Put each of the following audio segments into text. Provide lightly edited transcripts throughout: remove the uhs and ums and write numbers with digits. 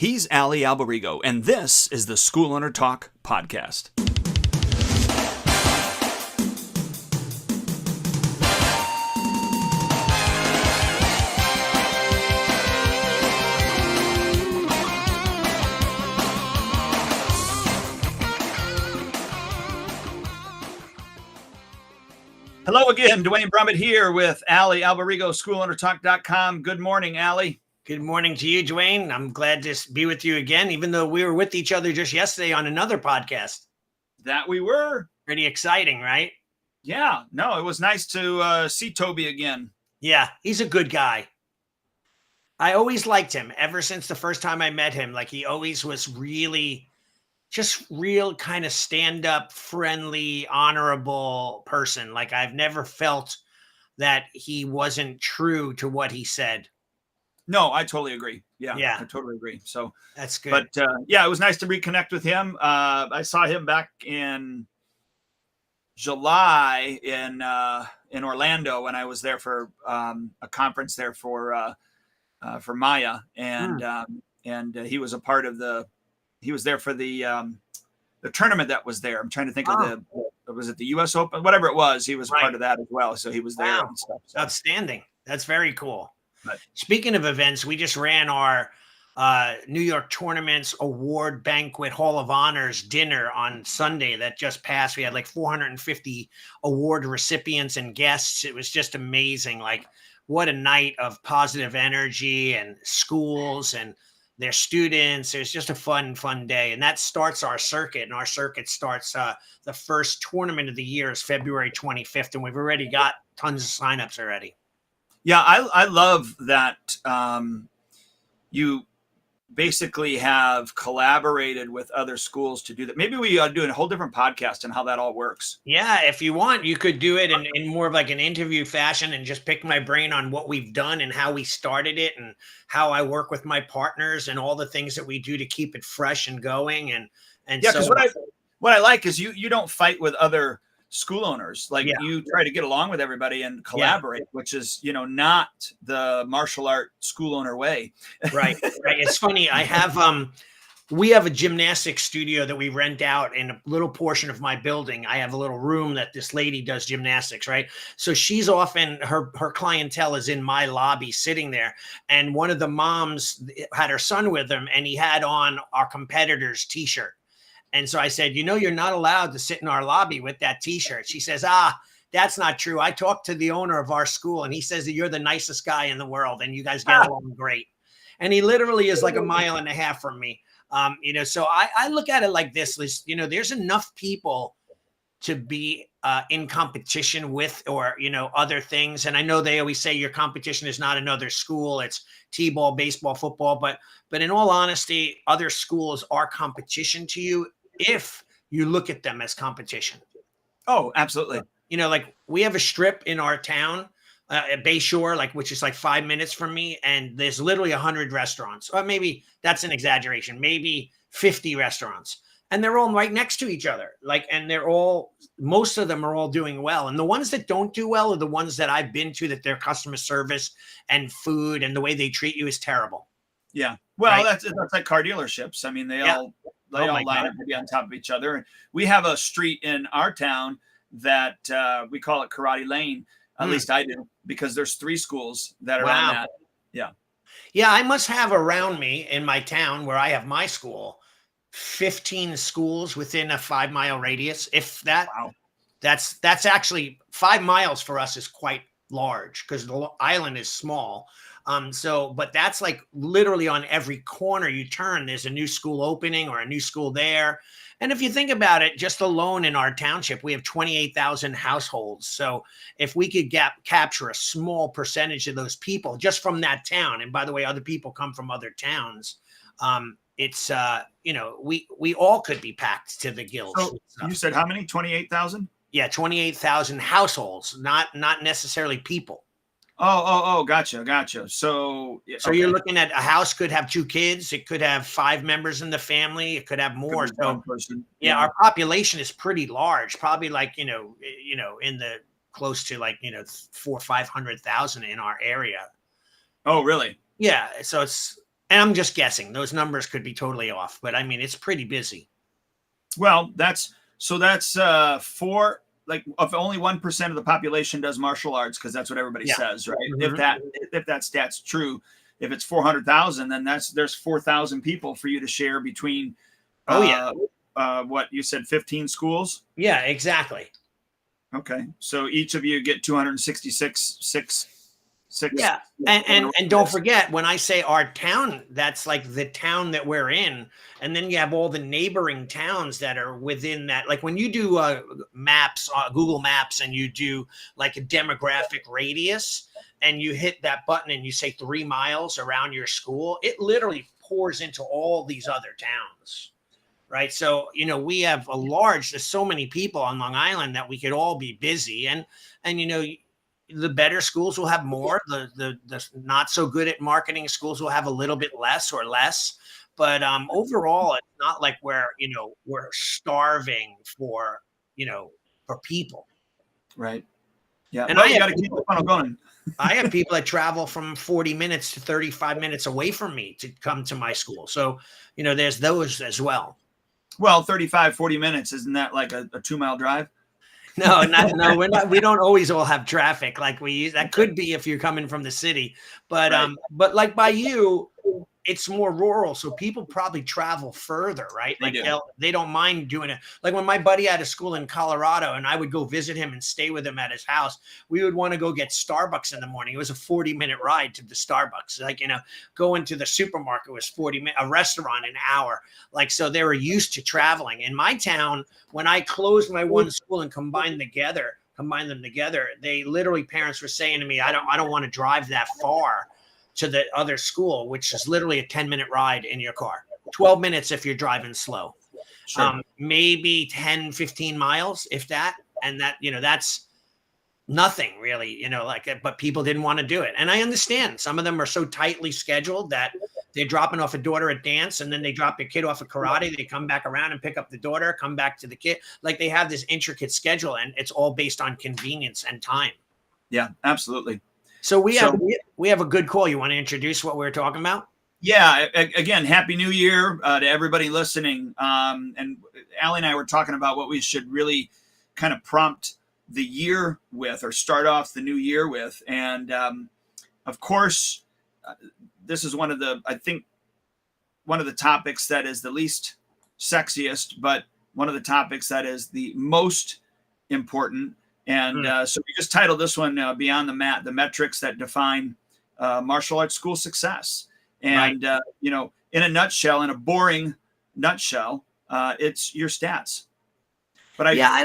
He's Ali Alberigo, and this is the School Owner Talk podcast. Hello again, Dwayne Brummett here with Ali Alberigo, SchoolOwnerTalk.com. Good morning, Ali. Good morning to you, Dwayne. I'm glad to be with you again, even though we were with each other just yesterday on another podcast. That we were. Pretty exciting, right? Yeah. No, it was nice to see Toby again. Yeah, he's a good guy. I always liked him ever since the first time I met him. Like, he always was really just real kind of stand-up, friendly, honorable person. Like, I've never felt that he wasn't true to what he said. No, I totally agree. Yeah, I totally agree. So that's good. But yeah, it was nice to reconnect with him. I saw him back in July in Orlando when I was there for a conference there for Maya, and he was a part of he was there for the tournament that was there. I'm trying to think of was it the U.S. Open, whatever it was. He was part of that as well, so he was there and stuff. So. Outstanding. That's very cool. But speaking of events, we just ran our New York Tournaments Award Banquet Hall of Honors dinner on Sunday that just passed. We had like 450 award recipients and guests. It was just amazing. Like, what a night of positive energy, and schools and their students. It was just a fun day. And that starts our circuit. And our circuit starts the first tournament of the year is February 25th. And we've already got tons of signups already. Yeah, I love that you basically have collaborated with other schools to do that. Maybe we do a whole different podcast on how that all works. Yeah, if you want, you could do it in more of like an interview fashion and just pick my brain on what we've done and how we started it and how I work with my partners and all the things that we do to keep it fresh and going. And yeah, because what I like is you don't fight with other school owners. Like, you try to get along with everybody and collaborate, which is, not the martial art school owner way. Right. It's funny. I have, we have a gymnastics studio that we rent out in a little portion of my building. I have a little room that this lady does gymnastics, right? So she's often, her clientele is in my lobby sitting there. And one of the moms had her son with them, and he had on our competitor's t-shirt. And so I said, you're not allowed to sit in our lobby with that t-shirt. She says, that's not true. I talked to the owner of our school, and he says that you're the nicest guy in the world and you guys get along great. And he literally is like a mile and a half from me. So I look at it like this, there's enough people to be in competition with, or, other things. And I know they always say your competition is not another school. It's t-ball, baseball, football. But in all honesty, other schools are competition to you if you look at them as competition. Oh, absolutely. Like, we have a strip in our town, at Bayshore, which is like 5 minutes from me. And there's literally 100 restaurants, or maybe that's an exaggeration, maybe 50 restaurants. And they're all right next to each other. And most of them are all doing well. And the ones that don't do well are the ones that I've been to, that their customer service and food and the way they treat you is terrible. Yeah. Well, that's like car dealerships. I mean, they all line up to be on top of each other. And we have a street in our town that we call it Karate Lane. At least I do, because there's 3 schools that are on that. Yeah. Yeah. I must have around me in my town where I have my school, 15 schools within a 5-mile radius. If that, that's actually 5 miles for us is quite large because the island is small. But that's like literally on every corner you turn, there's a new school opening or a new school there. And if you think about it, just alone in our township, we have 28,000 households. So if we could capture a small percentage of those people just from that town, and by the way, other people come from other towns, it's, we all could be packed to the gills. So you said how many? 28,000? Yeah, 28,000 households, not necessarily people. Oh, gotcha. So you're looking at a house could have 2 kids. It could have 5 members in the family. It could have more. Could be one person. Yeah, our population is pretty large. Probably like, in the close to 400,000 or 500,000 in our area. Oh, really? Yeah. So it's And I'm just guessing. Those numbers could be totally off, but I mean, it's pretty busy. Well, that's four, like if only 1% of the population does martial arts, because that's what everybody Yeah. says, right? Mhm. If that stat's true, if it's 400,000, then there's 4,000 people for you to share between Oh yeah. uh what you said, 15 schools. Yeah, exactly. Okay, so each of you get 266 six. Yeah. And don't forget, when I say our town, that's like the town that we're in, and then you have all the neighboring towns that are within that. Like when you do maps, Google Maps, and you do like a demographic radius, and you hit that button and you say 3 miles around your school, it literally pours into all these other towns. Right. So, we have there's so many people on Long Island that we could all be busy, and the better schools will have more, the not so good at marketing schools will have a little bit less or less. But overall, it's not like we're starving for people. Right. Yeah. And Well, you got to keep the funnel going. I have people that travel from 40 minutes to 35 minutes away from me to come to my school. So, there's those as well. Well, 35, 40 minutes, isn't that like a 2-mile drive? No, no, we don't always all have traffic like we use. That could be if you're coming from the city, but Right. but like by you, it's more rural, so people probably travel further, right? They Like do. they don't mind doing it. Like when my buddy had a school in Colorado and I would go visit him and stay with him at his house, we would want to go get Starbucks in the morning. It was a 40-minute ride to the Starbucks. Like, going to the supermarket was 40 minutes, a restaurant an hour. Like, so they were used to traveling. In my town, when I closed my one school and combined them together, they literally, parents were saying to me, I don't want to drive that far to the other school, which is literally a 10-minute ride in your car, 12 minutes if you're driving slow. Sure. Maybe 10, 15 miles, if that. And that's nothing really, but people didn't want to do it. And I understand some of them are so tightly scheduled that they're dropping off a daughter at dance, and then they drop their kid off at karate. They come back around and pick up the daughter, come back to the kid. Like they have this intricate schedule, and it's all based on convenience and time. Yeah, absolutely. So we have a good call. You want to introduce what we're talking about? Yeah. Again, Happy New Year to everybody listening. And Allie and I were talking about what we should really kind of prompt the year with, or start off the new year with. And of course, this is one of the topics that is the least sexiest, but one of the topics that is the most important. And so we just titled this one Beyond the Mat, the metrics that define martial arts school success. And, Right. In a nutshell, in a boring nutshell, it's your stats. But I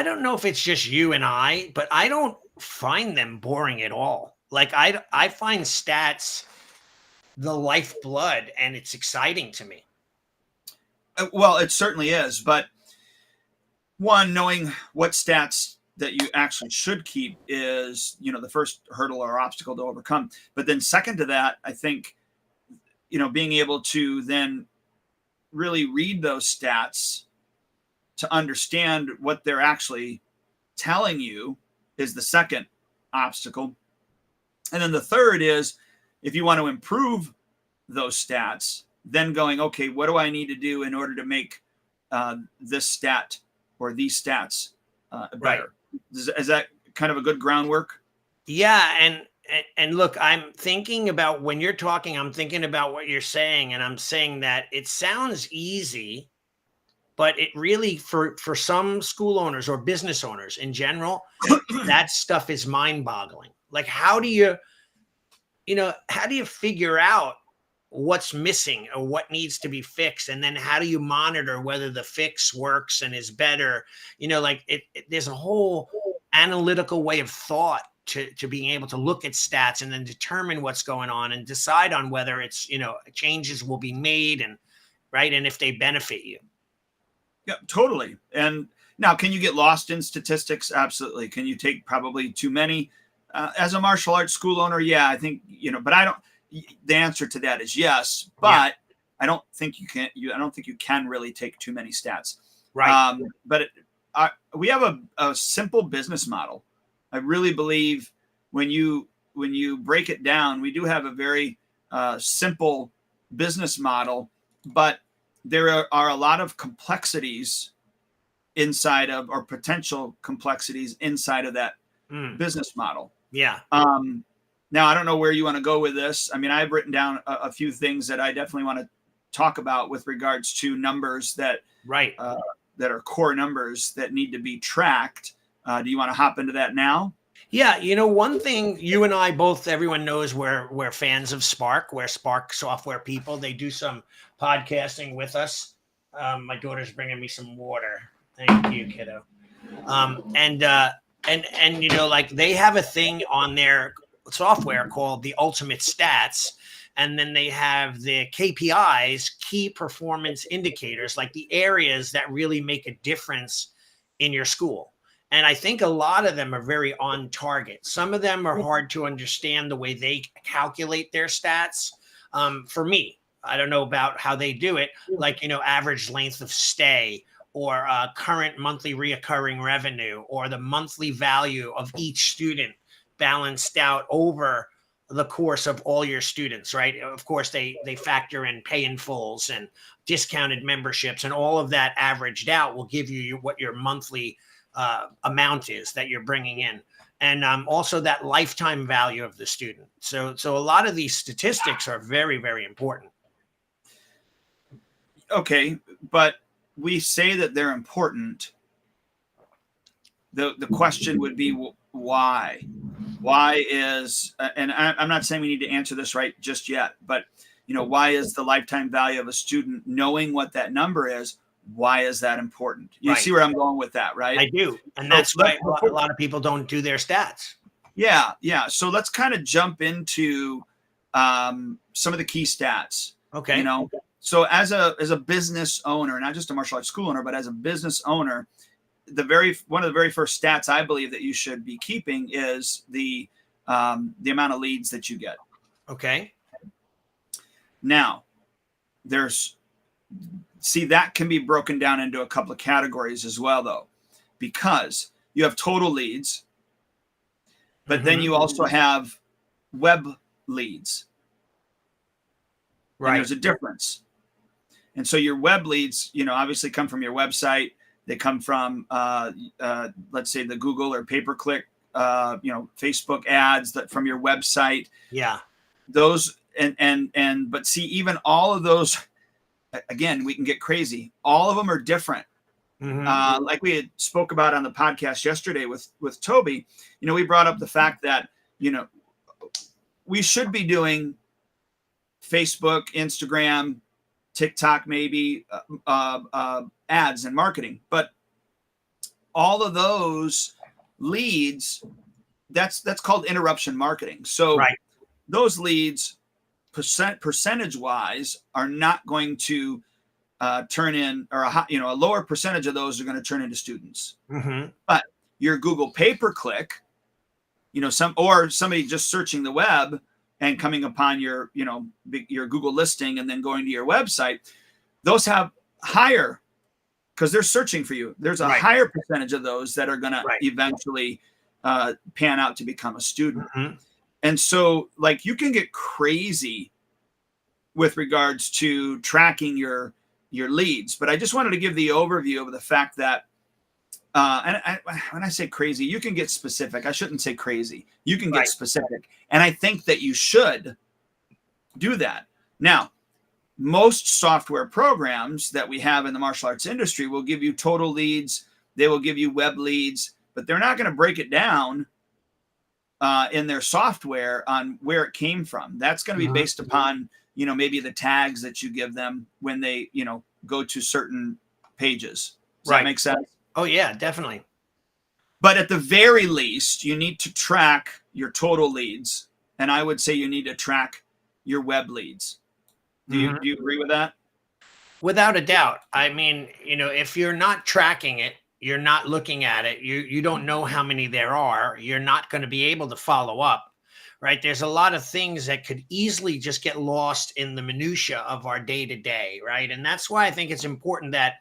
don't know if it's just you and I, but I don't find them boring at all. Like I find stats the lifeblood, and it's exciting to me. well, it certainly is. But one, knowing what stats that you actually should keep is, the first hurdle or obstacle to overcome. But then second to that, I think, being able to then really read those stats to understand what they're actually telling you is the second obstacle. And then the third is, if you want to improve those stats, then going, okay, what do I need to do in order to make this stat or these stats better? Right. Is that kind of a good groundwork? Yeah, and look, I'm thinking about when you're talking, I'm thinking about what you're saying, and I'm saying that it sounds easy, but it really, for some school owners or business owners in general, that stuff is mind-boggling. Like how do you figure out what's missing or what needs to be fixed, and then how do you monitor whether the fix works and is better? There's a whole analytical way of thought to being able to look at stats and then determine what's going on and decide on whether it's changes will be made, and if they benefit you. Yeah, totally. And now, can you get lost in statistics? Absolutely. Can you take probably too many? As a martial arts school owner, yeah, I think, but I don't, the answer to that is yes, but yeah. I don't think you can really take too many stats. Right. But we have a simple business model. I really believe when you break it down, we do have a very simple business model, but there are a lot of complexities inside of, or potential complexities inside of that business model. Yeah. Now, I don't know where you want to go with this. I mean, I've written down a few things that I definitely want to talk about with regards to numbers that that are core numbers that need to be tracked. Do you want to hop into that now? Yeah, one thing you and I both, everyone knows we're fans of Spark. We're Spark software people. They do some podcasting with us. My daughter's bringing me some water. Thank you, kiddo. And like they have a thing on their software called the Ultimate Stats, and then they have the KPIs, key performance indicators, like the areas that really make a difference in your school. And I think a lot of them are very on target. Some of them are hard to understand the way they calculate their stats. For me, I don't know about how they do it, like, average length of stay, or current monthly reoccurring revenue, or the monthly value of each student balanced out over the course of all your students, right? Of course, they factor in pay in fulls and discounted memberships, and all of that averaged out will give you what your monthly amount is that you're bringing in, and also that lifetime value of the student. So a lot of these statistics are very, very important. Okay, but we say that they're important. The question would be why? Why is, and I'm not saying we need to answer this right just yet, but why is the lifetime value of a student, knowing what that number is, why is that important? You see where I'm going with that, right? I do. And that's why a lot of people don't do their stats. Yeah. So let's kind of jump into some of the key stats. Okay. So as a business owner, not just a martial arts school owner, but as a business owner, one of the very first stats I believe that you should be keeping is the amount of leads that you get. Okay. Now, that can be broken down into a couple of categories as well, though, because you have total leads, but then you also have web leads. Right. And there's a difference. And so your web leads, obviously come from your website. They come from, let's say, the Google or pay-per-click, Facebook ads that from your website. Yeah. Those but see, even all of those, again, we can get crazy. All of them are different. Like we had spoke about on the podcast yesterday with Toby, we brought up the fact that, we should be doing Facebook, Instagram, TikTok, maybe ads and marketing, but all of those leads, that's called interruption marketing. So those leads, percentage wise, are not going to turn in, or a lower percentage of those are going to turn into students. But your Google pay-per-click, somebody just searching the web and coming upon your Google listing and then going to your website, those have higher, because they're searching for you. There's a higher percentage of those that are going to eventually pan out to become a student. And so, like, you can get crazy with regards to tracking your leads. But I just wanted to give the overview of the fact that, when I say crazy, you can get specific. I shouldn't say crazy. You can get specific. And I think that you should do that. Now, most software programs that we have in the martial arts industry will give you total leads. They will give you web leads, but they're not going to break it down in their software on where it came from. That's going to be based upon, maybe the tags that you give them when they, go to certain pages. Does that make sense? Oh yeah, definitely. But at the very least, you need to track your total leads. And I would say you need to track your web leads. Do you agree with that? Without a doubt. I mean, if you're not tracking it, you're not looking at it, you don't know how many there are, you're not going to be able to follow up, right? There's a lot of things that could easily just get lost in the minutia of our day-to-day, right? And that's why I think it's important that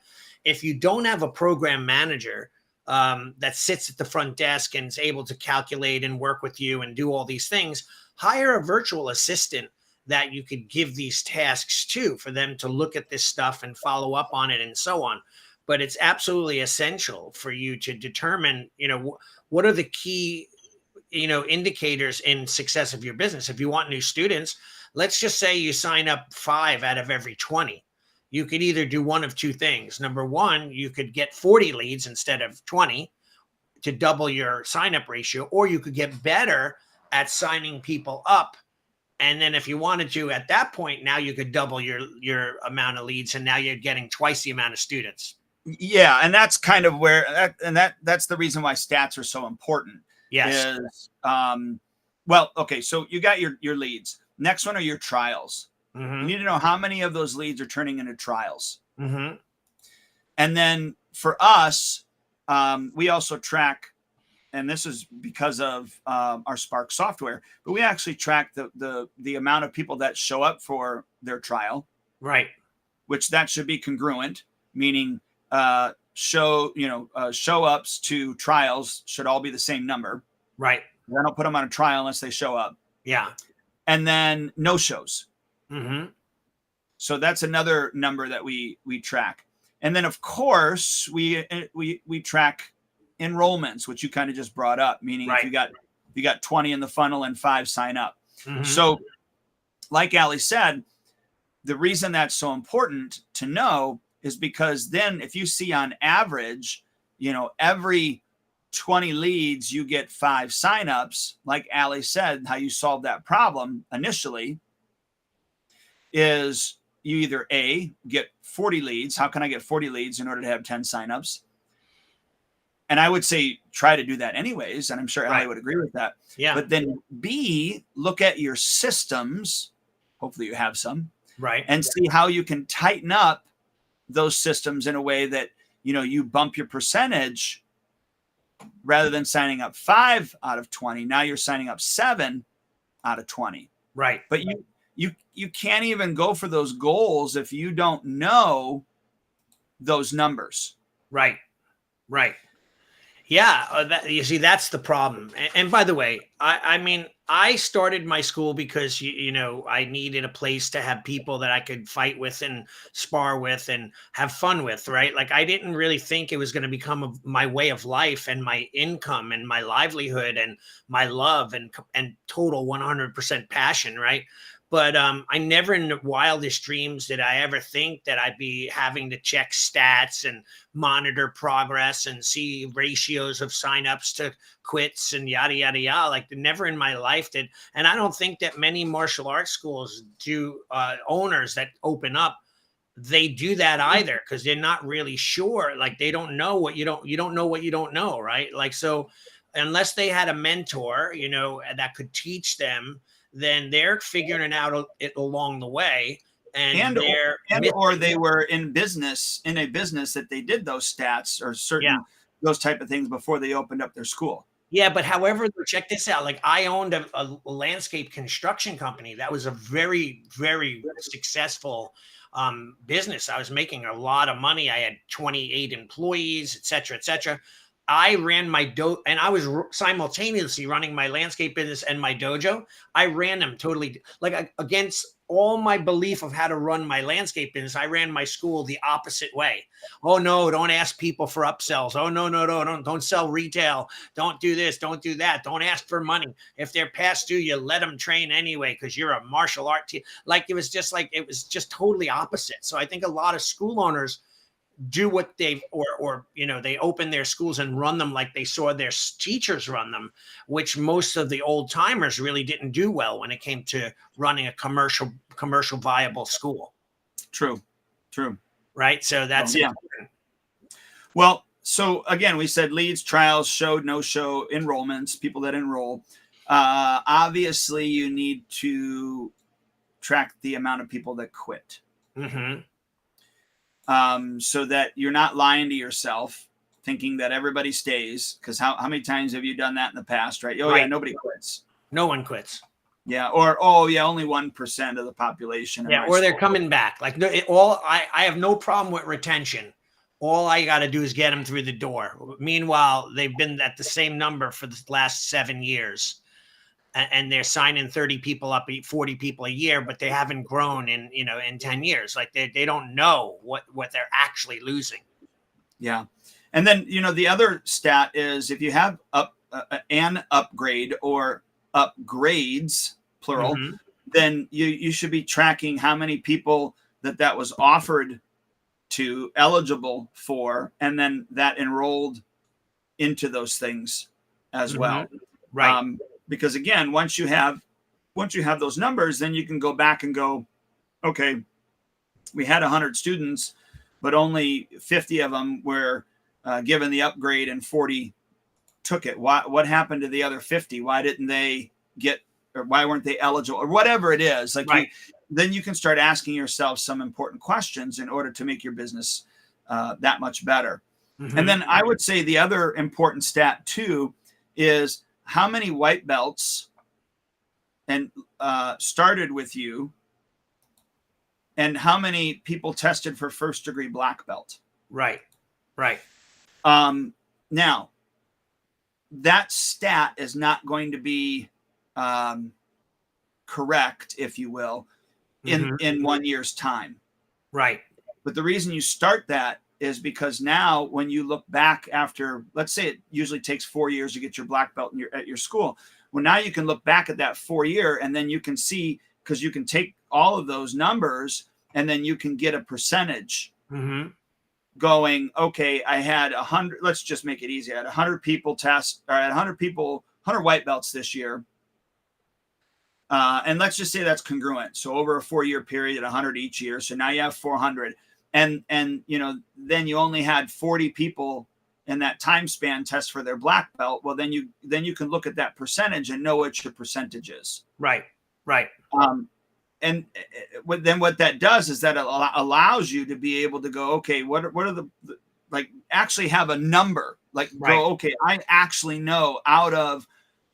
if you don't have a program manager that sits at the front desk and is able to calculate and work with you and do all these things, hire a virtual assistant that you could give these tasks to for them to look at this stuff and follow up on it and so on. But it's absolutely essential for you to determine, what are the key, indicators in success of your business. If you want new students, let's just say you sign up 5 out of every 20. You could either do one of two things. Number one, you could get 40 leads instead of 20 to double your sign up ratio, or you could get better at signing people up. And then if you wanted to, at that point, now you could double your amount of leads, and now you're getting twice the amount of students. Yeah, and that's kind of where that's the reason why stats are so important. Yes. Well, okay, so you got your leads. Next one are your trials. Mm-hmm. You need to know how many of those leads are turning into trials. Mm-hmm. And then for us, we also track, and this is because of our Spark software, but we actually track the amount of people that show up for their trial. Right. Which that should be congruent, meaning show ups to trials should all be the same number. Right. I don't put them on a trial unless they show up. Yeah. And then no shows. Mm-hmm. So that's another number that we track. And then of course we track enrollments, which you kind of just brought up, meaning right. if you got 20 in the funnel and 5 sign up. Mm-hmm. So like Ali said, the reason that's so important to know is because then if you see on average, every 20 leads, you get 5 signups, like Ali said, how you solve that problem initially is you either A, get 40 leads. How can I get 40 leads in order to have 10 signups? And I would say try to do that anyways. And I'm sure Ali would agree with that. Yeah. But then B, look at your systems. Hopefully you have some. Right. And see how you can tighten up those systems in a way that, you bump your percentage rather than signing up 5 out of 20. Now you're signing up 7 out of 20. Right. But you can't even go for those goals if you don't know those numbers. Right. Right. Yeah. You see, that's the problem. And by the way, I mean, I started my school because, I needed a place to have people that I could fight with and spar with and have fun with, right? Like, I didn't really think it was going to become my way of life and my income and my livelihood and my love and total 100% passion, right? But I never in the wildest dreams did I ever think that I'd be having to check stats and monitor progress and see ratios of signups to quits and yada, yada, yada. Like, never in my life did. And I don't think that many martial arts schools do, owners that open up, they do that either, because they're not really sure. Like, they don't know what you don't know what you don't know, right? Like, so unless they had a mentor, that could teach them, then they're figuring it out along the way. Or they were in a business that they did those stats or certain those type of things before they opened up their school. Yeah, but however, check this out. Like, I owned a landscape construction company that was a very, very successful business. I was making a lot of money. I had 28 employees, et cetera, et cetera. I ran my and I was simultaneously running my landscape business and my dojo. I ran them totally against all my belief of how to run my landscape business. I ran my school the opposite way. Oh no, don't ask people for upsells. Oh no, don't sell retail. Don't do this, don't do that. Don't ask for money. If they're past due, you let them train anyway because you're a martial art team. It was just totally opposite. So I think a lot of school owners do what they open their schools and run them like they saw their teachers run them, which most of the old timers really didn't do well when it came to running a commercial viable school. True. Right. So that's it. Well, so again, we said leads, trials, showed, no show, enrollments, people that enroll. Obviously you need to track the amount of people that quit. Mm-hmm. So that you're not lying to yourself, thinking that everybody stays. Because how many times have you done that in the past, right? Yeah, nobody quits. No one quits. Yeah, or only 1% of the population. Yeah, or they're coming back. I have no problem with retention. All I got to do is get them through the door. Meanwhile, they've been at the same number for the last 7 years. and they're signing 30 people up, 40 people a year, but they haven't grown in, in 10 years. Like they don't know what they're actually losing. Yeah. And then, the other stat is if you have an upgrade or upgrades, plural, Mm-hmm. then you should be tracking how many people that was offered to, eligible for, and then that enrolled into those things as well. Right. Because again, once you have those numbers, then you can go back and go, okay, we had 100 students, but only 50 of them were given the upgrade and 40 took it. What happened to the other 50? Why didn't they get, or why weren't they eligible, or whatever it is? Like, right. Then you can start asking yourself some important questions in order to make your business that much better. Mm-hmm. And then I would say the other important stat too is how many white belts and started with you, and how many people tested for first degree black belt. Right. Right. Now, that stat is not going to be correct, if you will, in 1 year's time. Right. But the reason you start that is because now when you look back after, let's say it usually takes 4 years to get your black belt at your school. Well, now you can look back at that 4 year, and then you can see, because you can take all of those numbers and then you can get a percentage going, okay, I had 100, let's just make it easy. I had 100 people test, or I had 100 white belts this year. And let's just say that's congruent. So over a 4 year period, 100 each year. So now you have 400. And then you only had 40 people in that time span test for their black belt. Well, then you can look at that percentage and know what your percentage is. Right. Right. And then what that does is that it allows you to be able to go, okay, what are the like, actually have a number, like right. Go, okay, I actually know out of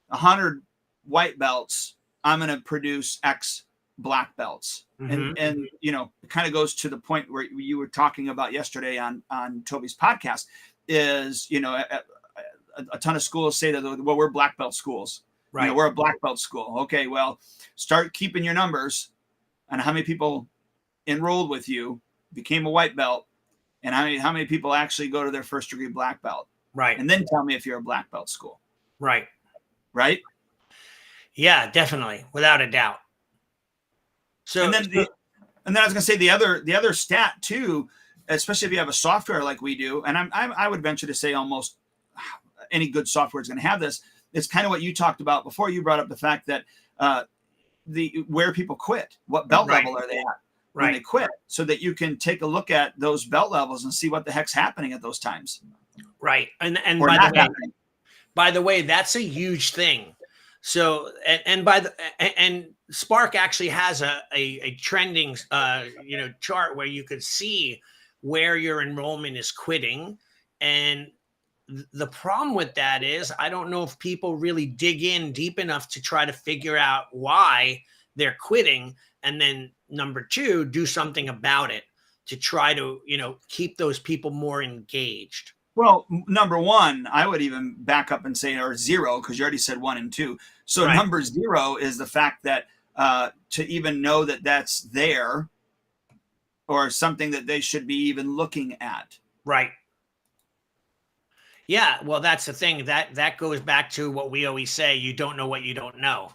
100 white belts, I'm going to produce X black belts. And it kind of goes to the point where you were talking about yesterday on Toby's podcast is, a ton of schools say that, well, we're black belt schools. Right. We're a black belt school. Okay, well, start keeping your numbers on how many people enrolled with you, became a white belt, and how many people actually go to their first degree black belt. Right. And then tell me if you're a black belt school. Right. Right. Yeah, definitely, without a doubt. So, and then I was going to say the other stat too, especially if you have a software like we do, and I would venture to say almost any good software is going to have this. It's kind of what you talked about before. You brought up the fact that where people quit, what belt level are they at when they quit, so that you can take a look at those belt levels and see what the heck's happening at those times. Right. And or by the way, that's a huge thing. So, and Spark actually has a trending, chart where you could see where your enrollment is quitting. And the problem with that is, I don't know if people really dig in deep enough to try to figure out why they're quitting. And then number two, do something about it to try to, keep those people more engaged. Well, number one, I would even back up and say, or zero, because you already said 1 and 2. So number 0 is the fact that to even know that that's there, or something that they should be even looking at. Right. Yeah. Well, that's the thing that goes back to what we always say: you don't know what you don't know.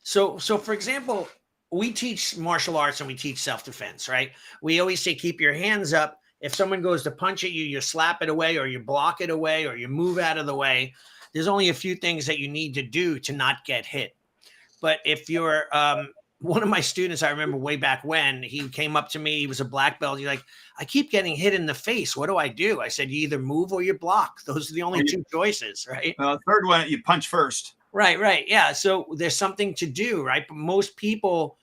So for example, we teach martial arts and we teach self-defense, right? We always say, keep your hands up. If someone goes to punch at you, you slap it away, or you block it away, or you move out of the way. There's only a few things that you need to do to not get hit. But if you're one of my students, I remember way back when, he came up to me, he was a black belt. He's like, I keep getting hit in the face. What do I do? I said, you either move or you block. Those are the only two choices, right? Third one, you punch first. Right. Yeah. So there's something to do, right? But most people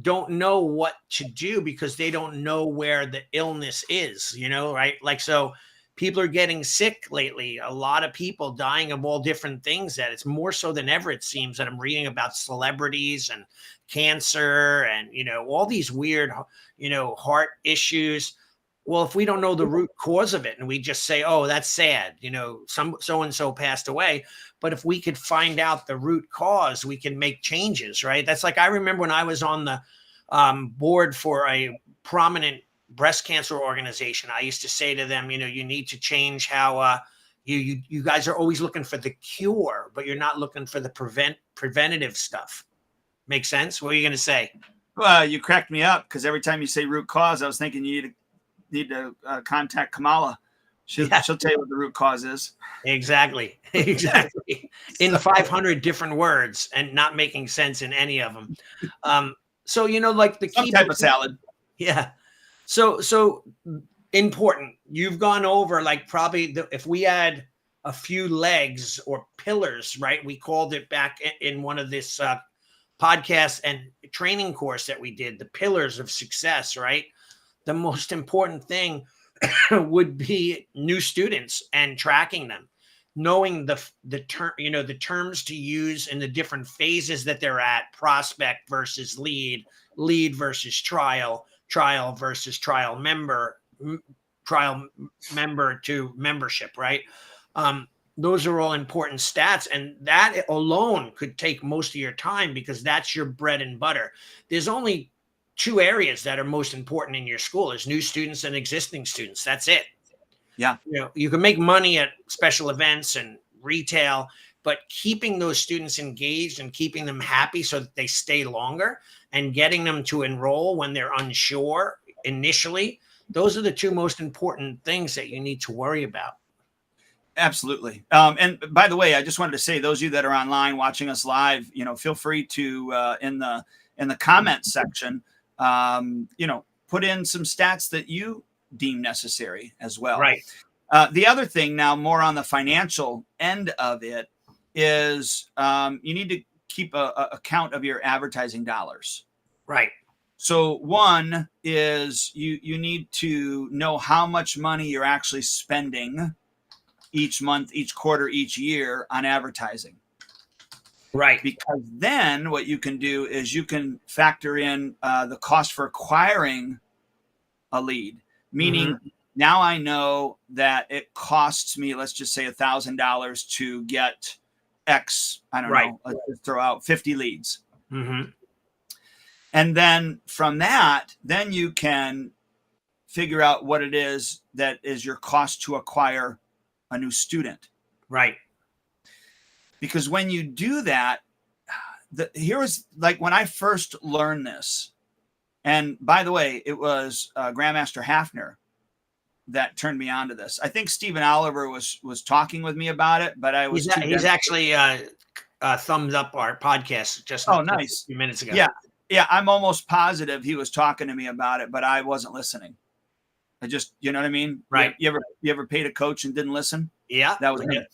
don't know what to do because they don't know where the illness is, right? Like, so people are getting sick lately. A lot of people dying of all different things, that it's more so than ever, it seems, that I'm reading about celebrities and cancer and, all these weird, heart issues. Well, if we don't know the root cause of it and we just say, oh, that's sad, you know, some so and so passed away. But if we could find out the root cause, we can make changes, right? That's like I remember when I was on the board for a prominent breast cancer organization. I used to say to them, you know, you need to change how you guys are always looking for the cure, but you're not looking for the preventative stuff. Make sense? What are you going to say? Well, you cracked me up because every time you say root cause, I was thinking you need to contact Kamala. She'll tell you what the root cause is. Exactly. Exactly. In 500 different words and not making sense in any of them. So, you know, like the Some key type of salad. Yeah. So important. You've gone over like probably if we had a few legs or pillars, right? We called it back in one of this podcast and training course that we did, the pillars of success, right? The most important thing would be new students and tracking them, knowing the term, you know, the terms to use in the different phases that they're at, prospect versus lead versus trial versus trial member to membership, right? Those are all important stats, and that alone could take most of your time because that's your bread and butter. There's only two areas that are most important in your school: is new students and existing students. That's it. Yeah. You know, you can make money at special events and retail, but keeping those students engaged and keeping them happy so that they stay longer and getting them to enroll when they're unsure initially, those are the two most important things that you need to worry about. Absolutely. And by the way, I just wanted to say, those of you that are online watching us live, you know, feel free to in the comments section, you know, put in some stats that you deem necessary as well. Right. The other thing now, more on the financial end of it, is you need to keep a count of your advertising dollars. Right. So one is you need to know how much money you're actually spending each month, each quarter, each year on advertising. Right. Because then what you can do is you can factor in the cost for acquiring a lead, meaning now I know that it costs me, let's just say $1,000 to get X, I don't know, let's just throw out 50 leads. And then from that, then you can figure out what it is that is your cost to acquire a new student. Right. Because when you do that, here's like when I first learned this, and by the way, it was Grandmaster Hafner that turned me on to this. I think Stephen Oliver was talking with me about it, but I was he's actually thumbs up our podcast just nice. A few minutes ago. Yeah, I'm almost positive he was talking to me about it, but I wasn't listening. I just, you know what I mean? Right. You ever paid a coach and didn't listen? Yeah. That was him.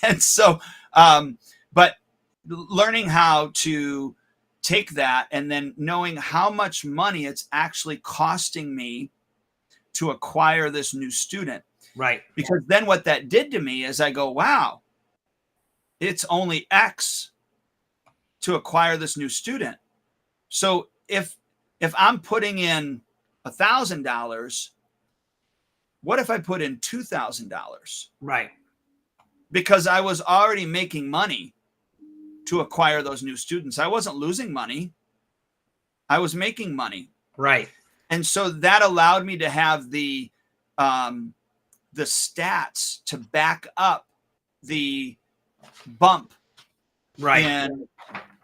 And so, but learning how to take that and then knowing how much money it's actually costing me to acquire this new student. Right. Because then what that did to me is I go, wow, it's only X to acquire this new student. So if I'm putting in $1,000, what if I put in $2,000? Right. Because I was already making money to acquire those new students. I wasn't losing money. I was making money. Right. And so that allowed me to have the stats to back up the bump. Right. And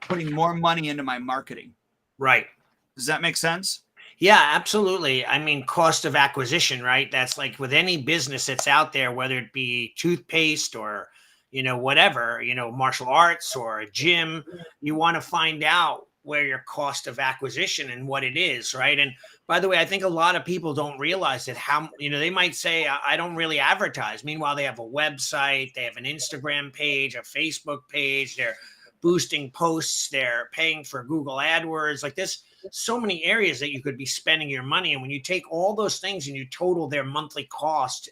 putting more money into my marketing. Right. Does that make sense? Yeah, absolutely. I mean, cost of acquisition, right? That's like with any business that's out there, whether it be toothpaste or, you know, whatever, you know, martial arts or a gym, you want to find out where your cost of acquisition and what it is, right? And by the way, I think a lot of people don't realize that how, you know, they might say, I don't really advertise. Meanwhile, they have a website, they have an Instagram page, a Facebook page, they're boosting posts, they're paying for Google AdWords. Like there's so many areas that you could be spending your money. And when you take all those things and you total their monthly cost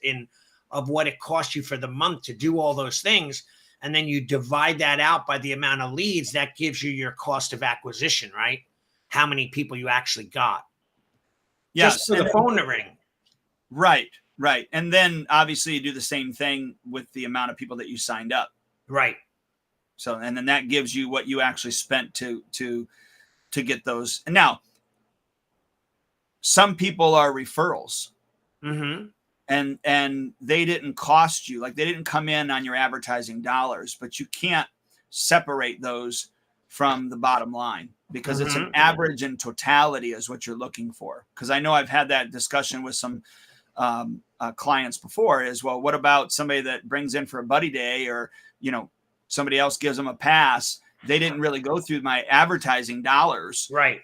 of what it costs you for the month to do all those things, and then you divide that out by the amount of leads, that gives you your cost of acquisition, right? How many people you actually got. Just Yes. for the And phone to ring. right, right. And then obviously you do the same thing with the amount of people that you signed up. Right. So, and then that gives you what you actually spent to get those. And now some people are referrals, Mm-hmm. and they didn't cost you, like they didn't come in on your advertising dollars, but you can't separate those from the bottom line because it's an Mm-hmm. average and totality is what you're looking for. Because I know I've had that discussion with some clients before is, well, what about somebody that brings in for a buddy day, or somebody else gives them a pass? They didn't really go through my advertising dollars, Right.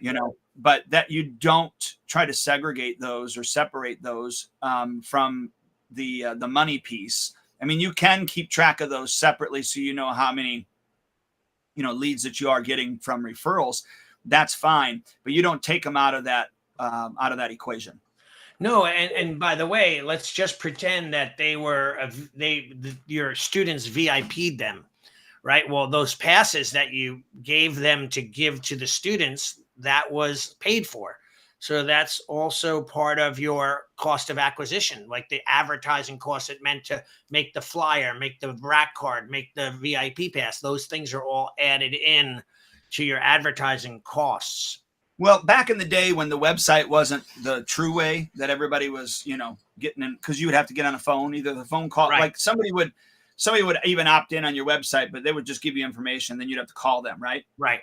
but that you don't try to segregate those or separate those from the money piece. I mean, you can keep track of those separately so you know how many leads that you are getting from referrals. That's fine, but you don't take them out of that equation. No, and by the way, let's just pretend that they were your students VIP'd them, right? Well, those passes that you gave them to give to the students, that was paid for. So that's also part of your cost of acquisition, like the advertising cost it meant to make the flyer, make the rack card, make the VIP pass. Those things are all added in to your advertising costs. Well, back in the day when the website wasn't the true way that everybody was, getting in, because you would have to get on a phone, either the phone call, Right. like somebody would even opt in on your website, but they would just give you information. Then you'd have to call them, right? Right.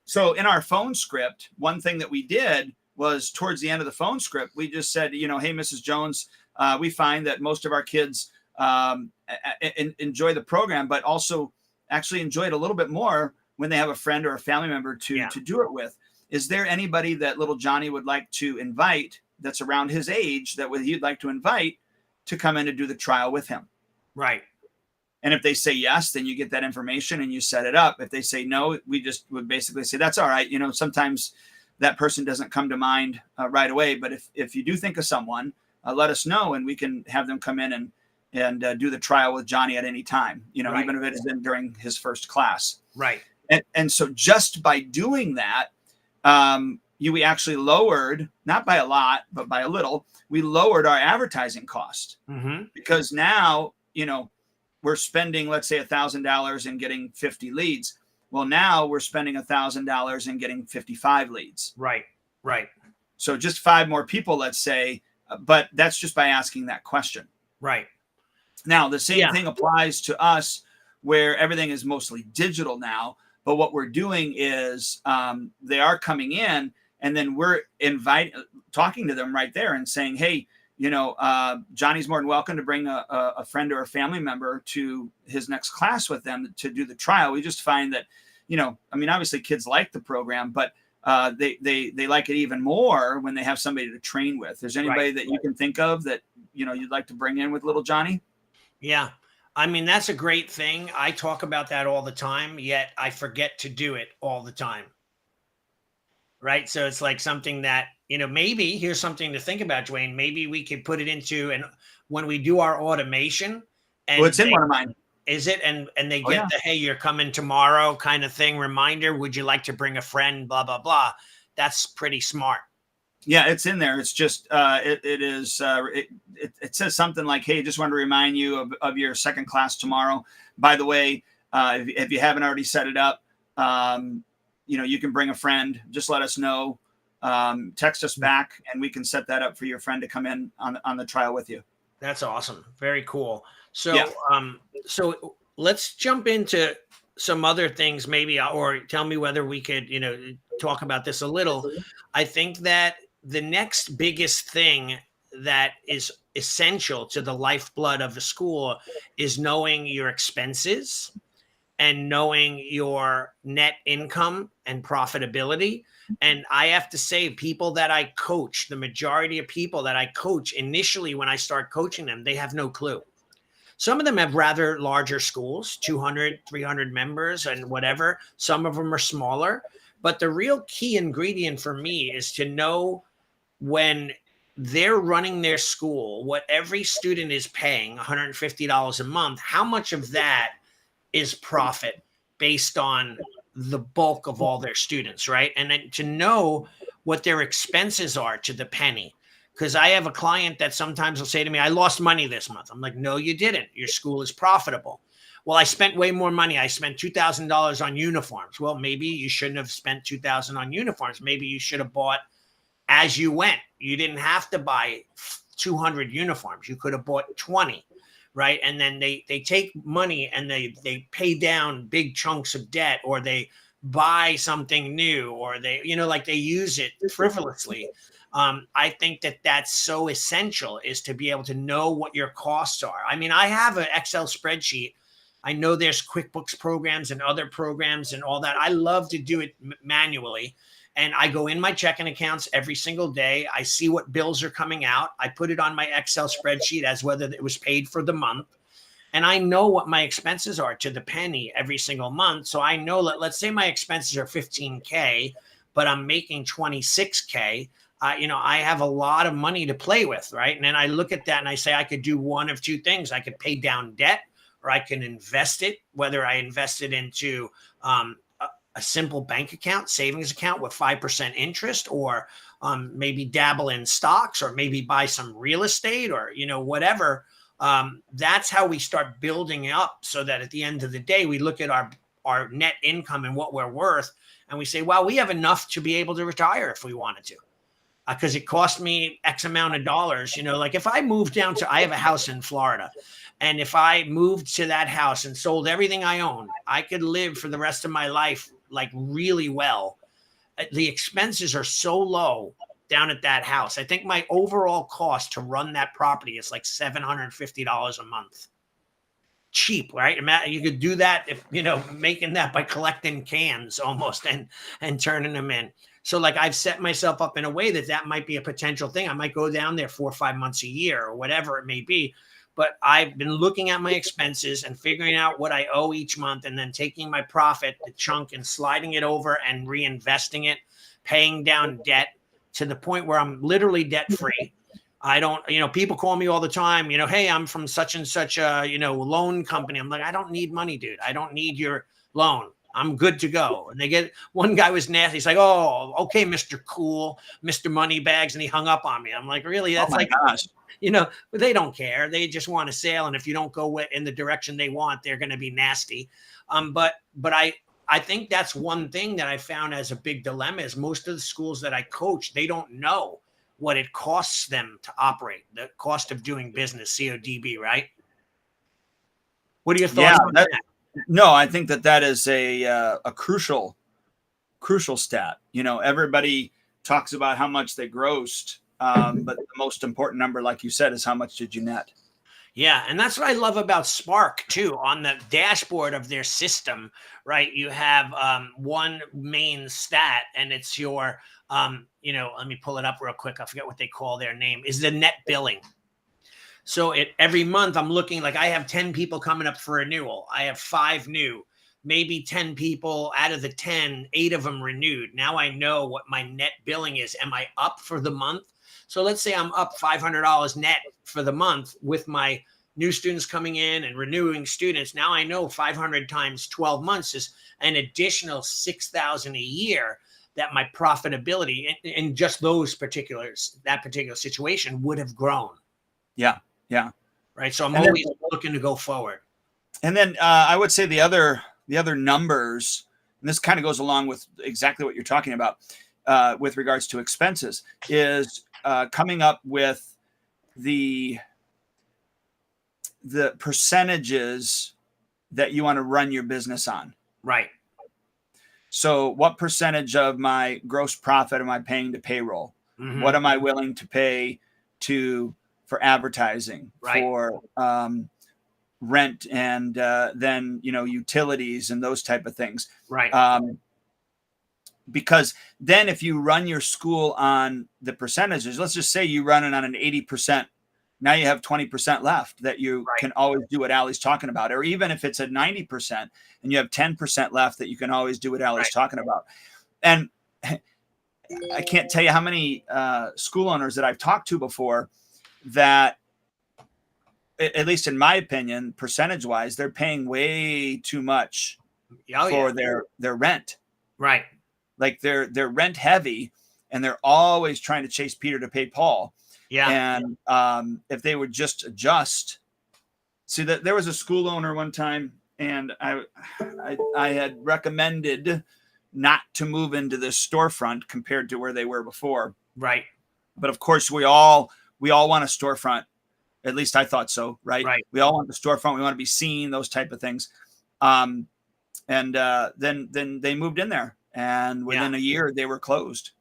So in our phone script, one thing that we did was towards the end of the phone script, we just said, hey, Mrs. Jones, we find that most of our kids enjoy the program, but also actually enjoy it a little bit more when they have a friend or a family member to do it with. Is there anybody that little Johnny would like to invite that's around his age that he'd like to invite to come in to do the trial with him? Right. And if they say yes, then you get that information and you set it up. If they say no, we just would basically say, that's all right. Sometimes that person doesn't come to mind right away. But if you do think of someone, let us know and we can have them come in and do the trial with Johnny at any time, Right. even if it is during his first class. Right. And so just by doing that, we actually lowered, not by a lot, but by a little, we lowered our advertising cost. Mm-hmm. Because now, we're spending, let's say, $1,000 and getting 50 leads. Well, now we're spending $1,000 and getting 55 leads. Right. Right. So just 5 more people, let's say, but that's just by asking that question. Right. Now, the same thing applies to us where everything is mostly digital now. But what we're doing is they are coming in and then we're talking to them right there and saying, hey, Johnny's more than welcome to bring a friend or a family member to his next class with them to do the trial. We just find that, obviously kids like the program, but they like it even more when they have somebody to train with. There's anybody that you can think of that, you'd like to bring in with little Johnny? Yeah. I mean, that's a great thing. I talk about that all the time, yet I forget to do it all the time. Right. So it's like something that, maybe here's something to think about, Dwayne. Maybe we could put it into, and when we do our automation, and well, it's in one of mine. Is it? And they get the, hey, you're coming tomorrow kind of thing. Reminder. Would you like to bring a friend? Blah, blah, blah. That's pretty smart. Yeah, it's in there. It's just it says something like, hey, just want to remind you of your second class tomorrow. By the way, if you haven't already set it up, you can bring a friend. Just let us know. Text us back and we can set that up for your friend to come in on the trial with you. That's awesome. Very cool. So so let's jump into some other things maybe, or tell me whether we could, talk about this a little. I think that the next biggest thing that is essential to the lifeblood of the school is knowing your expenses and knowing your net income and profitability. And I have to say, people that I coach, the majority of people that I coach initially, when I start coaching them, they have no clue. Some of them have rather larger schools, 200, 300 members and whatever. Some of them are smaller. But the real key ingredient for me is to know when they're running their school, what every student is paying, $150 a month, how much of that is profit based on the bulk of all their students, right? And then to know what their expenses are to the penny. Because I have a client that sometimes will say to me, I lost money this month. I'm like, no, you didn't. Your school is profitable. Well, I spent way more money. I spent $2,000 on uniforms. Well, maybe you shouldn't have spent $2,000 on uniforms. Maybe you should have bought as you went. You didn't have to buy 200 uniforms. You could have bought 20, right? And then they take money and they pay down big chunks of debt, or they buy something new, or they, like they use it frivolously. I think that that's so essential, is to be able to know what your costs are. I mean, I have an Excel spreadsheet. I know there's QuickBooks programs and other programs and all that. I love to do it manually. And I go in my checking accounts every single day. I see what bills are coming out. I put it on my Excel spreadsheet as whether it was paid for the month. And I know what my expenses are to the penny every single month. So I know that, let's say my expenses are $15K, but I'm making $26K. I have a lot of money to play with, right? And then I look at that and I say, I could do one of two things. I could pay down debt, or I can invest it, whether I invest it into a simple bank account, savings account with 5% interest, or maybe dabble in stocks, or maybe buy some real estate, or, whatever. That's how we start building up, so that at the end of the day, we look at our net income and what we're worth, and we say, well, we have enough to be able to retire if we wanted to. Because it cost me X amount of dollars, like if I moved down to, I have a house in Florida, and if I moved to that house and sold everything I owned, I could live for the rest of my life, like really well. The expenses are so low down at that house. I think my overall cost to run that property is like $750 a month. Cheap, right? You could do that if, making that by collecting cans almost and turning them in. So like I've set myself up in a way that might be a potential thing. I might go down there 4 or 5 months a year, or whatever it may be. But I've been looking at my expenses and figuring out what I owe each month, and then taking my profit, the chunk, and sliding it over and reinvesting it, paying down debt to the point where I'm literally debt free. I don't, people call me all the time, hey, I'm from such and such a, loan company. I'm like, I don't need money, dude. I don't need your loan. I'm good to go. And one guy was nasty. He's like, oh, okay, Mr. Cool, Mr. Moneybags. And he hung up on me. I'm like, really? That's gosh. But they don't care. They just want to sale. And if you don't go in the direction they want, they're going to be nasty. But I think that's one thing that I found as a big dilemma, is most of the schools that I coach, they don't know what it costs them to operate, the cost of doing business, CODB, right? What are your thoughts on that? No, I think that is a crucial stat. Everybody talks about how much they grossed, but the most important number, like you said, is how much did you net? Yeah, and that's what I love about Spark too. On the dashboard of their system, right, you have one main stat, and it's your, let me pull it up real quick. I forget what they call their name, is the net billing. So every month I'm looking, like I have 10 people coming up for renewal. I have 5 new, maybe 10 people out of the 10, 8 of them renewed. Now I know what my net billing is. Am I up for the month? So let's say I'm up $500 net for the month with my new students coming in and renewing students. Now I know 500 times 12 months is an additional $6,000 a year that my profitability in just that particular situation would have grown. Yeah. Yeah. Right. So I'm always looking to go forward. And then I would say the other numbers, and this kind of goes along with exactly what you're talking about with regards to expenses, is coming up with the percentages that you want to run your business on. Right. So what percentage of my gross profit am I paying to payroll? Mm-hmm. What am I willing to pay for advertising, right, for rent, and then, utilities and those type of things. Right. Because then if you run your school on the percentages, let's just say you run it on an 80%, now you have 20% left that you can always do what Allie's talking about. Or even if it's at 90% and you have 10% left, that you can always do what Allie's talking about. And I can't tell you how many school owners that I've talked to before that, at least in my opinion, percentage wise, they're paying way too much for their rent. Right. Like they're rent heavy, and they're always trying to chase Peter to pay Paul. Yeah. And if they would just adjust, see that there was a school owner one time, and I had recommended not to move into this storefront compared to where they were before. Right. But of course, we all want a storefront. At least I thought so, right? Right. We all want the storefront. We want to be seen, those type of things. And then they moved in there, and within a year they were closed.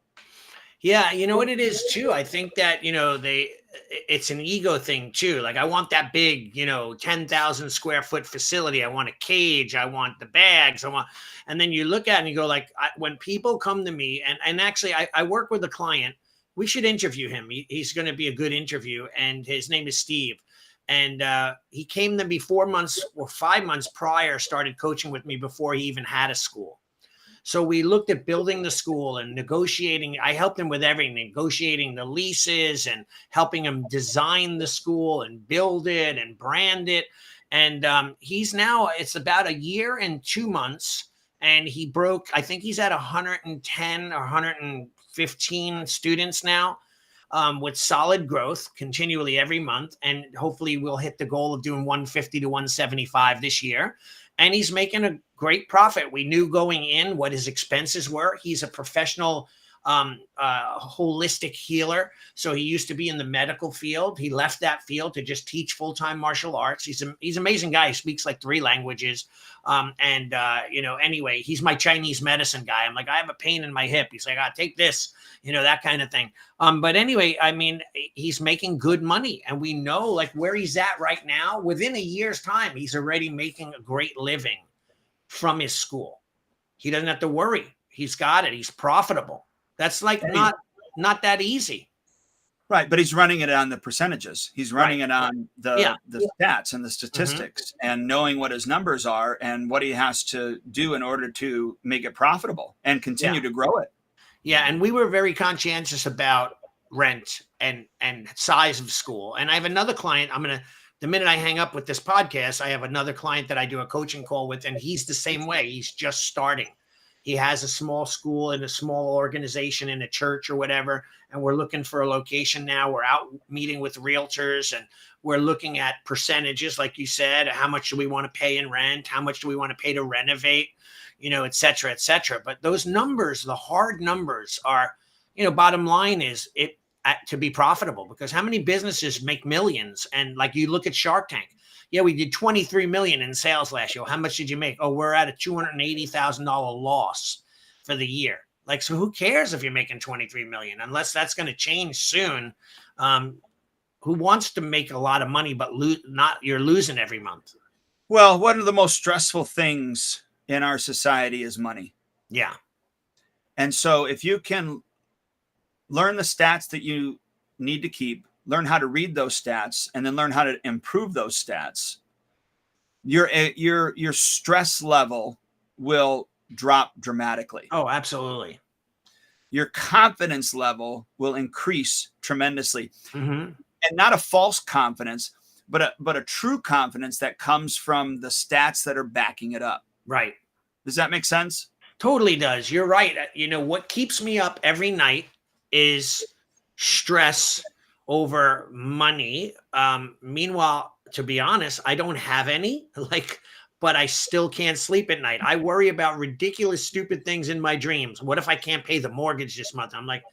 Yeah, you know what it is too. I think that it's an ego thing too. Like I want that big, 10,000 square foot facility. I want a cage. I want the bags. And then you look at it and you go like, when people come to me, and actually I work with a client. We should interview him. He's going to be a good interview, and his name is Steve. And he came to me 4 months or 5 months prior, started coaching with me before he even had a school. So we looked at building the school and negotiating. I helped him with everything, negotiating the leases and helping him design the school and build it and brand it. And it's about a year and 2 months. And I think he's at 110 or 115 students now, with solid growth continually every month. And hopefully we'll hit the goal of doing 150 to 175 this year. And he's making a great profit. We knew going in what his expenses were. He's a professional holistic healer. So he used to be in the medical field. He left that field to just teach full-time martial arts. He's an amazing guy. He speaks like 3 languages. Anyway, he's my Chinese medicine guy. I'm like, I have a pain in my hip. He's like, take this, that kind of thing. But anyway, I mean, he's making good money, and we know like where he's at right now. Within a year's time, he's already making a great living from his school. He doesn't have to worry. He's got it. He's profitable. That's like not that easy. Right. But he's running it on the percentages. He's running it on the stats and the statistics, and knowing what his numbers are and what he has to do in order to make it profitable and continue to grow it. Yeah. And we were very conscientious about rent and size of school. And I have another client. The minute I hang up with this podcast, I have another client that I do a coaching call with, and he's the same way. He's just starting. He has a small school in a small organization in a church or whatever, and we're looking for a location now. We're out meeting with realtors, and we're looking at percentages, like you said. How much do we want to pay in rent? How much do we want to pay to renovate? Et cetera, et cetera. But those numbers, the hard numbers are, bottom line is to be profitable, because how many businesses make millions? And like you look at Shark Tank. Yeah, we did 23 million in sales last year. How much did you make? Oh, we're at a $280,000 loss for the year. Like, so who cares if you're making 23 million? Unless that's going to change soon. Who wants to make a lot of money, but you're losing every month? Well, one of the most stressful things in our society is money. Yeah. And so if you can learn the stats that you need to keep, learn how to read those stats, and then learn how to improve those stats, your stress level will drop dramatically. Oh, absolutely. Your confidence level will increase tremendously. Mm-hmm. And not a false confidence, but a true confidence that comes from the stats that are backing it up. Right. Does that make sense? Totally does. You're right. What keeps me up every night is stress over money. Meanwhile, to be honest, I don't have any, but I still can't sleep at night. I worry about ridiculous, stupid things in my dreams. What if I can't pay the mortgage this month? I'm like,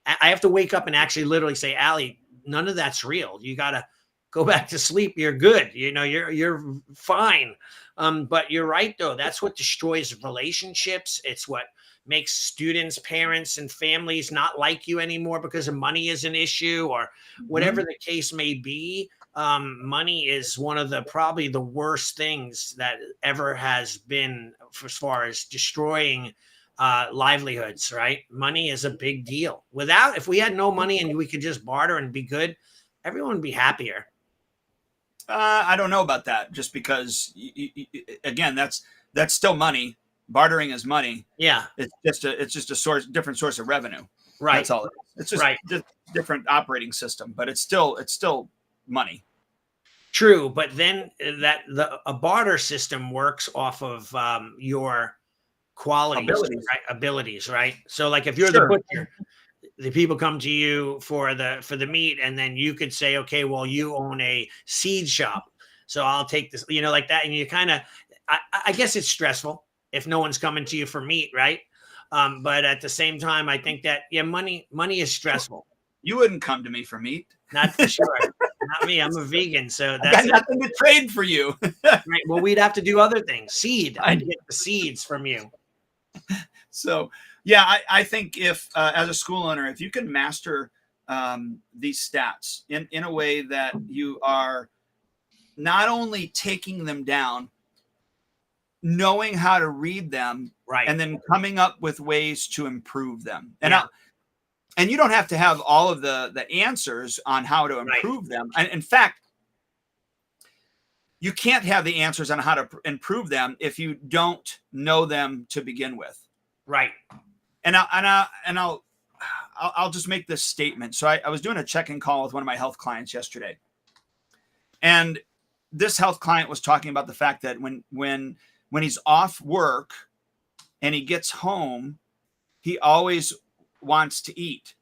I have to wake up and actually literally say, Allie, none of that's real. You got to go back to sleep. You're good. You're fine. But you're right though. That's what destroys relationships. It's what makes students, parents, and families not like you anymore because of money is an issue, or whatever the case may be. Money is one of probably the worst things that ever has been as far as destroying livelihoods, right? Money is a big deal. If we had no money and we could just barter and be good, everyone would be happier. I don't know about that, just because again, that's still money. Bartering is money. Yeah. It's just a different source of revenue. Right. That's all. It's just different operating system, but it's still money. True. But then a barter system works off of your qualities, abilities, right? So like if you're the butcher, the people come to you for the meat, and then you could say, okay, well, you own a seed shop, so I'll take this, like that. And you kind of, I guess it's stressful if no one's coming to you for meat, right? But at the same time, I think that, yeah, money is stressful. You wouldn't come to me for meat. Not for sure. Not me. I'm a vegan, so I got nothing to trade for you. Right. Well, we'd have to do other things. I'd get the seeds from you. So, yeah, I think if as a school owner, if you can master these stats in a way that you are not only taking them down, knowing how to read them, right, and then coming up with ways to improve them. And yeah. And you don't have to have all of the answers on how to improve them. And in fact, you can't have the answers on how to improve them if you don't know them to begin with. Right. And I'll just make this statement. So I was doing a check-in call with one of my health clients yesterday, and this health client was talking about the fact that when he's off work and he gets home, he always wants to eat,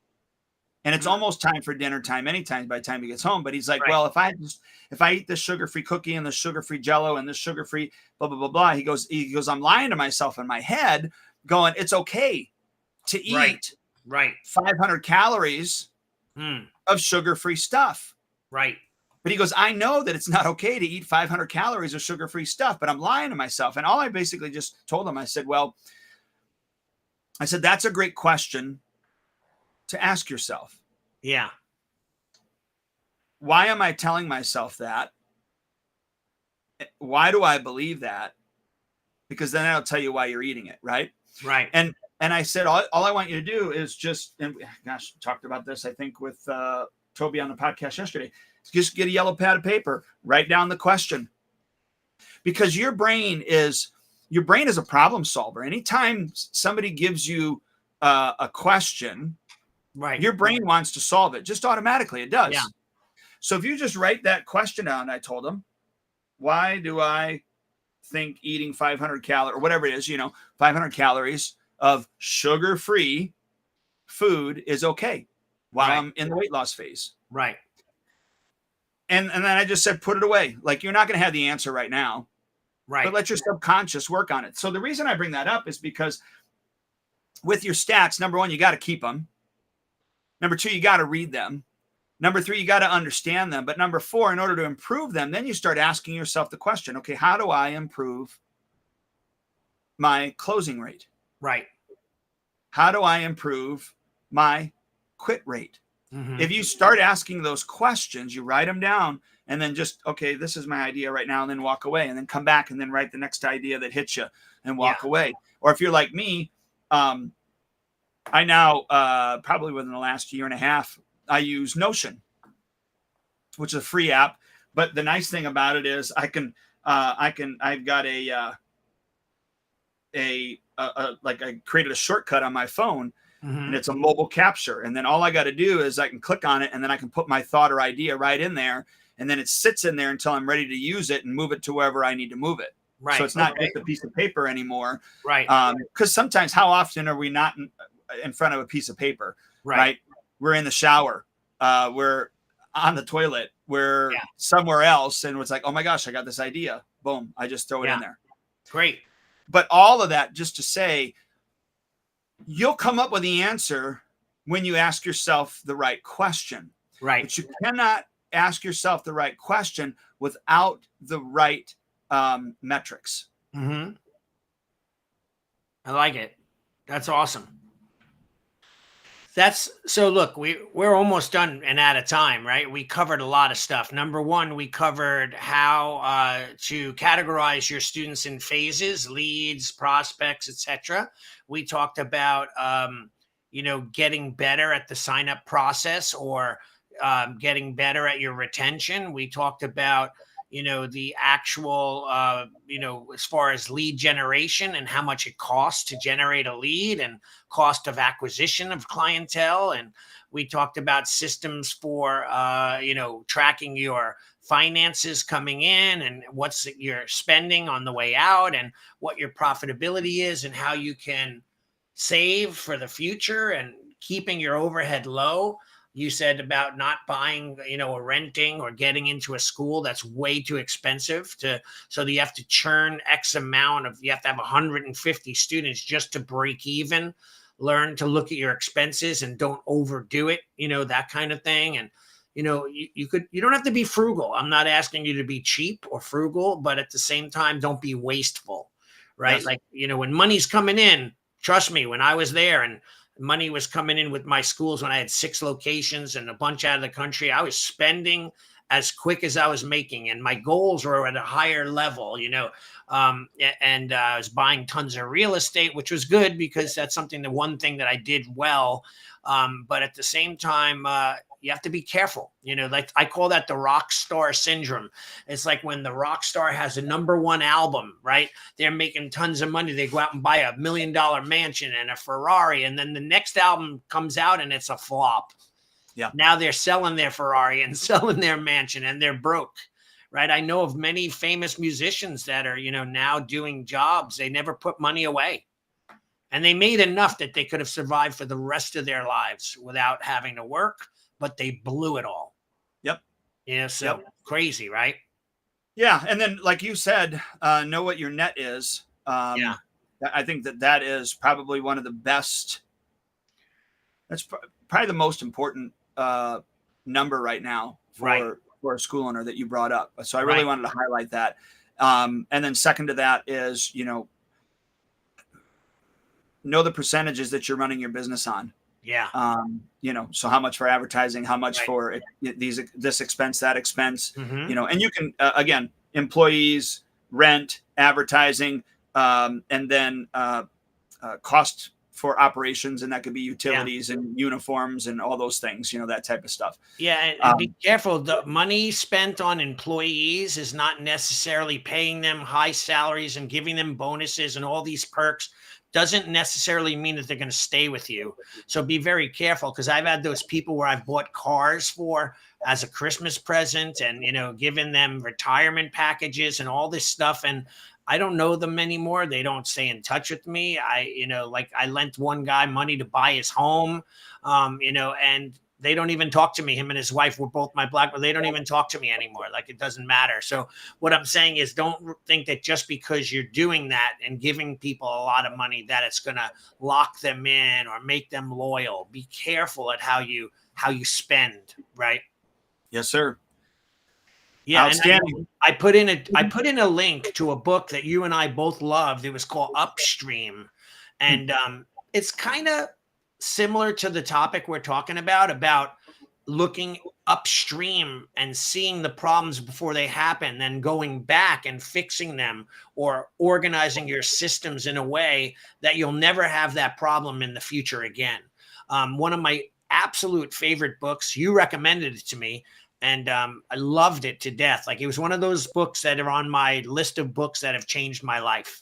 and it's almost time for dinner time anytime by the time he gets home. But he's like, right, well, if I eat this sugar-free cookie and this sugar-free Jello and this sugar-free blah blah blah blah, he goes, I'm lying to myself in my head, going, it's okay to eat right 500 calories of sugar-free stuff. Right. But he goes, I know that it's not okay to eat 500 calories of sugar-free stuff, but I'm lying to myself. And all I basically just told him, I said, that's a great question to ask yourself. Yeah. Why am I telling myself that? Why do I believe that? Because then I'll tell you why you're eating it, right? Right. And I said, all I want you to do is just, and gosh, talked about this, I think, with Toby on the podcast yesterday. Just get a yellow pad of paper, write down the question. Because your brain is a problem solver. Anytime somebody gives you a question, right, your brain wants to solve it just automatically. It does. Yeah. So if you just write that question down, I told him, why do I think eating 500 calories or whatever it is, 500 calories of sugar-free food is okay while I'm in the weight loss phase. Right. And then I just said, put it away. Like, you're not going to have the answer right now. Right. But let your subconscious work on it. So the reason I bring that up is because with your stats, number one, you got to keep them. Number two, you got to read them. Number three, you got to understand them. But number four, in order to improve them, then you start asking yourself the question, okay, how do I improve my closing rate? Right. How do I improve my quit rate? Mm-hmm. If you start asking those questions, you write them down and then just, okay, this is my idea right now, and then walk away, and then come back and then write the next idea that hits you and walk away. Or if you're like me, I now probably within the last year and a half, I use Notion, which is a free app. But the nice thing about it is I've got like I created a shortcut on my phone. Mm-hmm. And it's a mobile capture. And then all I got to do is I can click on it, and then I can put my thought or idea right in there. And then it sits in there until I'm ready to use it and move it to wherever I need to move it. Right. So it's not just a piece of paper anymore. Right. Because sometimes, how often are we not in front of a piece of paper? Right. We're in the shower. We're on the toilet. We're somewhere else. And it's like, oh my gosh, I got this idea. Boom. I just throw it in there. Great. But all of that just to say, you'll come up with the answer when you ask yourself the right question. Right. But you cannot ask yourself the right question without the right metrics. Mm-hmm. I like it. That's awesome. So look, we're almost done and out of time, right? We covered a lot of stuff. Number one, we covered how to categorize your students in phases, leads, prospects, etc. We talked about, getting better at the sign-up process, or getting better at your retention. We talked about, the actual, as far as lead generation and how much it costs to generate a lead, and cost of acquisition of clientele. And we talked about systems for, tracking your finances coming in, and what's your spending on the way out, and what your profitability is, and how you can save for the future and keeping your overhead low. You said about not buying, or renting or getting into a school that's way too expensive so that you have to churn X amount you have to have 150 students just to break even. Learn to look at your expenses and don't overdo it, that kind of thing. And, you don't have to be frugal. I'm not asking you to be cheap or frugal, but at the same time, don't be wasteful, right? Yes. Like, when money's coming in, trust me, when I was there and money was coming in with my schools, when I had 6 locations and a bunch out of the country, I was spending as quick as I was making, and my goals were at a higher level, and I was buying tons of real estate, which was good because that's the one thing that I did well. But at the same time, you have to be careful, like I call that the rock star syndrome. It's like when the rock star has a #1 album, right? They're making tons of money. They go out and buy $1 million mansion and a Ferrari. And then the next album comes out and it's a flop. Yeah. Now they're selling their Ferrari and selling their mansion and they're broke, right? I know of many famous musicians that are, now doing jobs. They never put money away. And they made enough that they could have survived for the rest of their lives without having to work, but they blew it all. Yep. So crazy, right? Yeah. And then, like you said, know what your net is. Yeah. I think that is probably one of the best. That's probably the most important number right now for a school owner that you brought up. So I really wanted to highlight that. And then second to that is, know the percentages that you're running your business on. Yeah. So how much for advertising, how much for this expense, that expense, Mm-hmm. And you can, again, employees, rent, advertising, and then cost for operations. And that could be utilities and uniforms and all those things, that type of stuff. Yeah. And be careful. The money spent on employees is not necessarily paying them high salaries and giving them bonuses and all these perks. Doesn't necessarily mean that they're going to stay with you. So be very careful, because I've had those people where I've bought cars for as a Christmas present and, given them retirement packages and all this stuff. And I don't know them anymore. They don't stay in touch with me. I lent one guy money to buy his home, and they don't even talk to me. Him and his wife were both my black, but they don't even talk to me anymore. Like, it doesn't matter. So what I'm saying is, don't think that just because you're doing that and giving people a lot of money that it's going to lock them in or make them loyal. Be careful at how you spend, right? Yes, sir. Yeah. Outstanding. And I put in a link to a book that you and I both loved. It was called Upstream. And it's kind of similar to the topic we're talking about looking upstream and seeing the problems before they happen, then going back and fixing them or organizing your systems in a way that you'll never have that problem in the future again. One of my absolute favorite books, you recommended it to me, and I loved it to death. Like, it was one of those books that are on my list of books that have changed my life.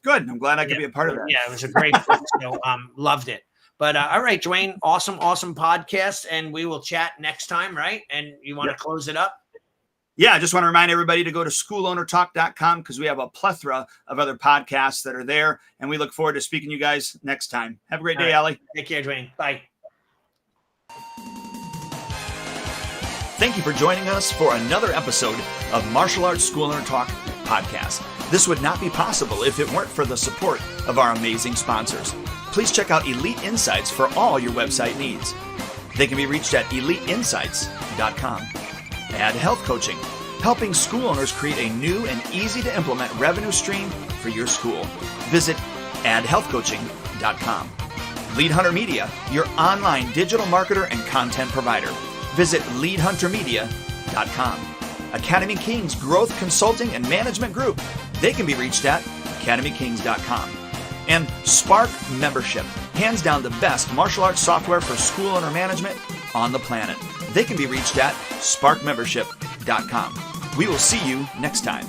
Good. I'm glad I could be a part of that. Yeah, it was a great book. So loved it. But all right, Dwayne, awesome podcast. And we will chat next time, right? And you want to close it up? Yeah, I just want to remind everybody to go to schoolownertalk.com, because we have a plethora of other podcasts that are there. And we look forward to speaking to you guys next time. Have a great day, Allie. Take care, Dwayne. Bye. Thank you for joining us for another episode of Martial Arts School Owner Talk podcast. This would not be possible if it weren't for the support of our amazing sponsors. Please check out Elite Insights for all your website needs. They can be reached at eliteinsights.com. Add Health Coaching, helping school owners create a new and easy to implement revenue stream for your school. Visit addhealthcoaching.com. Lead Hunter Media, your online digital marketer and content provider. Visit leadhuntermedia.com. Academy Kings Growth Consulting and Management Group. They can be reached at academykings.com. And Spark Membership, hands down the best martial arts software for school owner management on the planet. They can be reached at sparkmembership.com. We will see you next time.